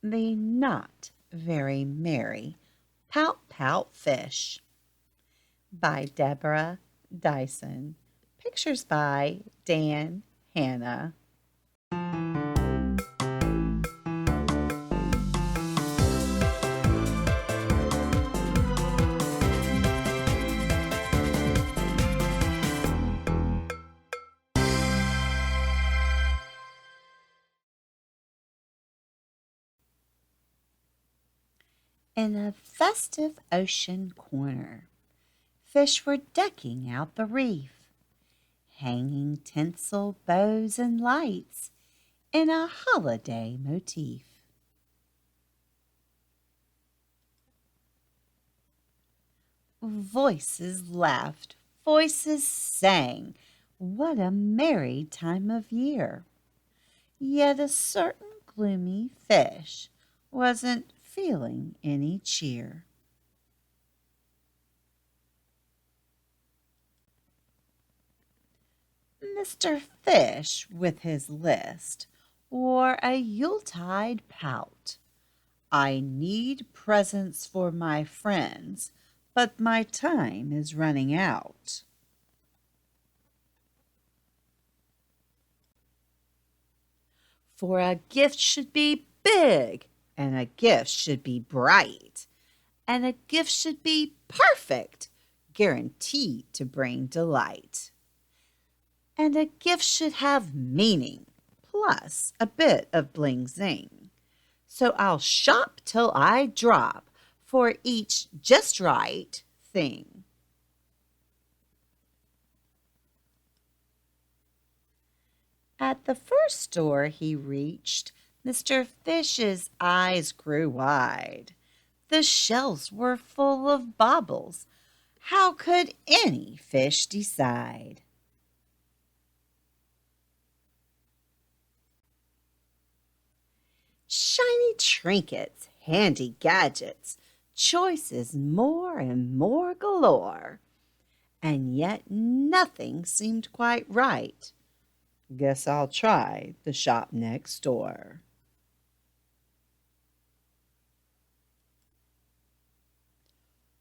The Not Very Merry Pout-Pout Fish by Deborah Dyson. Pictures by Dan Hanna. In a festive ocean corner, fish were decking out the reef, hanging tinsel bows and lights in a holiday motif. Voices laughed, voices sang. What a merry time of year! Yet a certain gloomy fish wasn't feeling any cheer. Mr. Fish, with his list, wore a Yuletide pout. I need presents for my friends, but my time is running out. For a gift should be big, and a gift should be bright, and a gift should be perfect, guaranteed to bring delight. And a gift should have meaning, plus a bit of bling zing. So I'll shop till I drop for each just right thing. At the first store he reached, Mr. Fish's eyes grew wide. The shelves were full of baubles. How could any fish decide? Shiny trinkets, handy gadgets, choices more and more galore. And yet nothing seemed quite right. Guess I'll try the shop next door.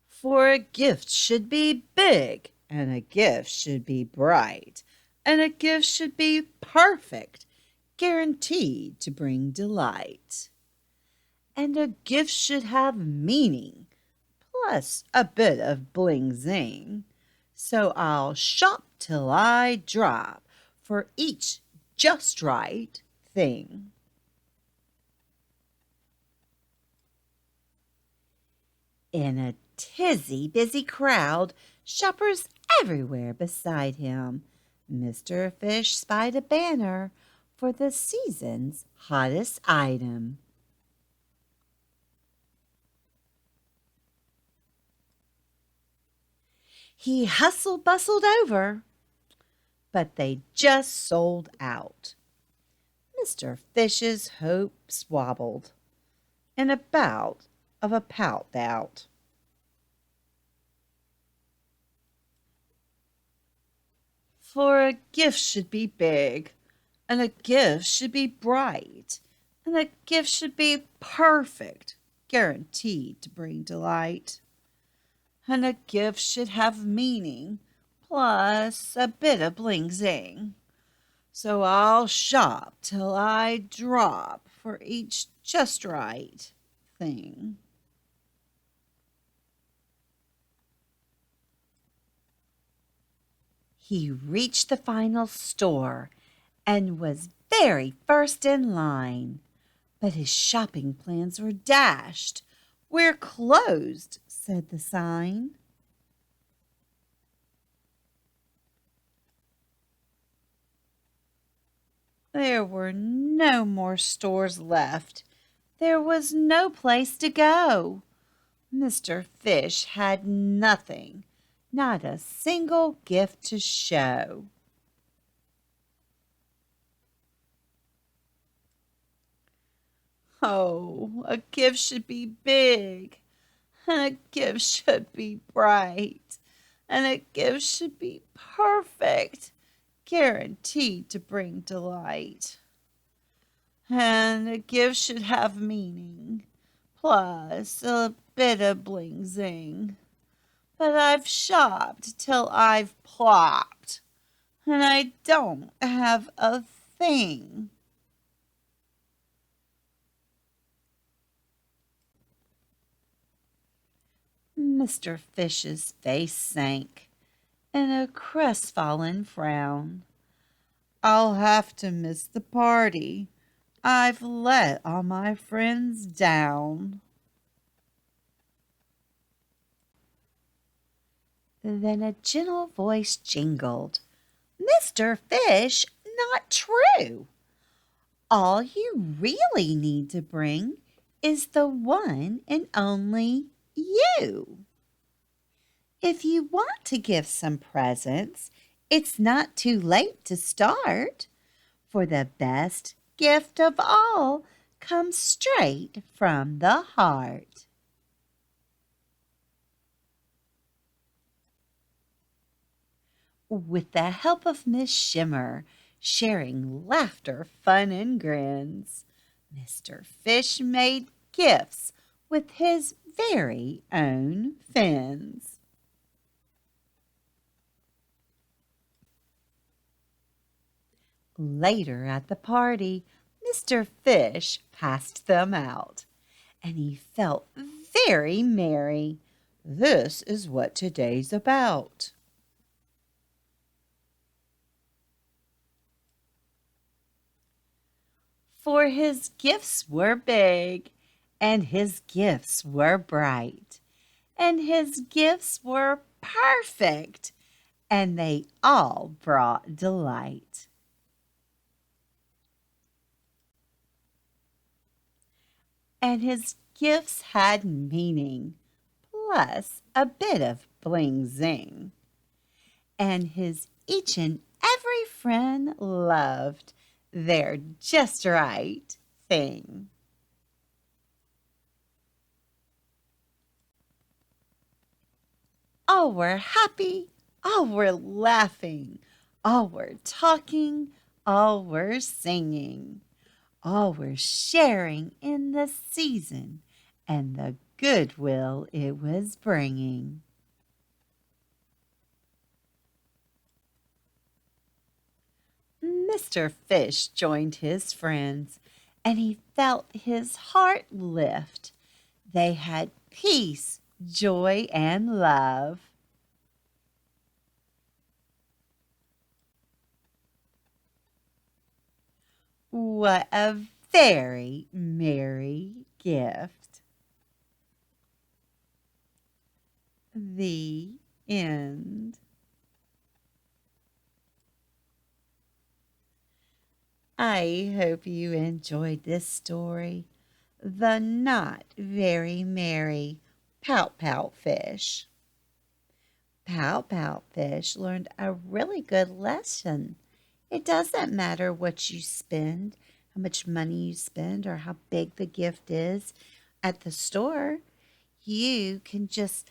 For a gift should be big, and a gift should be bright, and a gift should be perfect, guaranteed to bring delight. And a gift should have meaning, plus a bit of bling zing. So I'll shop till I drop for each just right thing. In a tizzy busy crowd, shoppers everywhere beside him, Mr. Fish spied a banner for the season's hottest item. He hustle-bustled over, but they just sold out. Mr. Fish's hopes wobbled in a bout of a pout-bout. For a gift should be big, and a gift should be bright, and a gift should be perfect, guaranteed to bring delight. And a gift should have meaning, plus a bit of bling zing. So I'll shop till I drop for each just right thing. He reached the final store and was very first in line. But his shopping plans were dashed. "We're closed," said the sign. There were no more stores left. There was no place to go. Mr. Fish had nothing, not a single gift to show. Oh, a gift should be big, and a gift should be bright, and a gift should be perfect, guaranteed to bring delight. And a gift should have meaning, plus a bit of bling zing. But I've shopped till I've plopped, and I don't have a thing. Mr. Fish's face sank in a crestfallen frown. I'll have to miss the party. I've let all my friends down. Then a gentle voice jingled. Mr. Fish, not true. All you really need to bring is the one and only you. If you want to give some presents, it's not too late to start, for the best gift of all comes straight from the heart. With the help of Miss Shimmer, sharing laughter, fun, and grins, Mr. Fish made gifts with his very own fins. Later at the party, Mr. Fish passed them out, and he felt very merry. This is what today's about. For his gifts were big, and his gifts were bright, and his gifts were perfect, and they all brought delight. And his gifts had meaning, plus a bit of bling zing. And his each and every friend loved their just right thing. All were happy, all were laughing, all were talking, all were singing. All were sharing in the season and the goodwill it was bringing. Mr. Fish joined his friends, and he felt his heart lift. They had peace, joy, and love. What a very merry gift. The end. I hope you enjoyed this story, The Not Very Merry Pout-Pout Fish. Pout-Pout Fish learned a really good lesson. It doesn't matter what you spend, how much money you spend, or how big the gift is at the store. You can just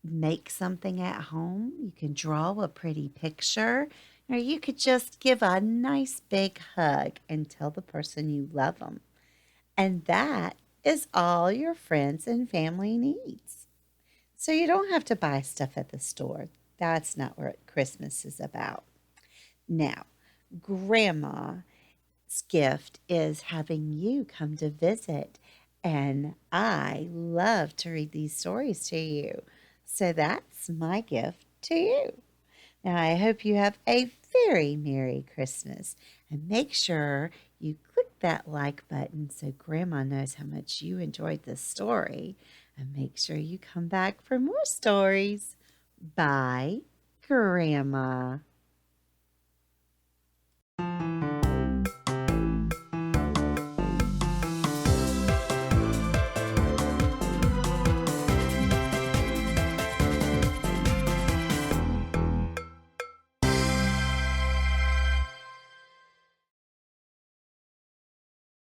make something at home. You can draw a pretty picture, or you could just give a nice big hug and tell the person you love them. And that is all your friends and family needs. So you don't have to buy stuff at the store. That's not what Christmas is about. Now, Grandma's gift is having you come to visit, and I love to read these stories to you. So that's my gift to you. Now, I hope you have a very Merry Christmas, and make sure you click that like button so Grandma knows how much you enjoyed this story, and make sure you come back for more stories. Bye, Grandma.